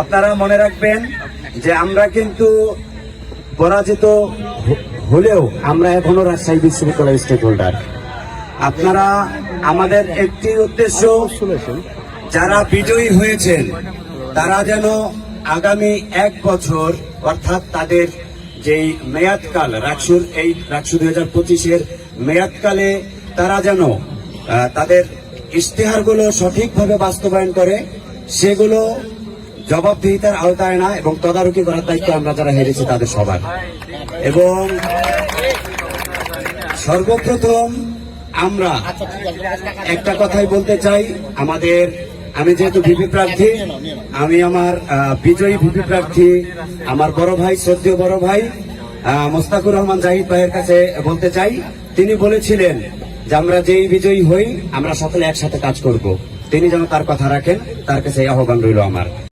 আপনারা মনে রাখবেন যে আমরা কিন্তু পরাজিত হলেও আমরা এখনো রাজশাহী বিশ্ববিদ্যালয়ের স্টেক হোল্ডার। আপনারা আমাদের একটি উদ্দেশ্য, যারা বিজয়ী হয়েছেন তারা যেন আগামী 1 বছর অর্থাৎ তাদের যেই মেয়াদকাল রাকসুর 2025-এর মেয়াদকালে তারা যেন তাদের ইশতেহারগুলো সঠিকভাবে বাস্তবায়ন করে, সেগুলো জবাবদিহিতার আওতায় না এবং তদারকি করার দায়িত্ব আমরা যারা হেরেছি তাদের সবার। এবং সর্বপ্রথম আমরা একটা কথাই বলতে চাই, আমি যেহেতু ভিপি প্রার্থী, আমি আমার বিজয়ী ভিপি প্রার্থী আমার বড় ভাই, শ্রদ্ধেয় বড় ভাই মোস্তাকুর রহমান জাহিদ ভাইয়ের কাছে বলতে চাই। তিনি বলেছিলেন যে আমরা যেই বিজয়ী হই আমরা সকলে একসাথে কাজ করব। তিনি যেন তার কথা রাখেন, তার কাছে এই আহ্বান রইল আমার।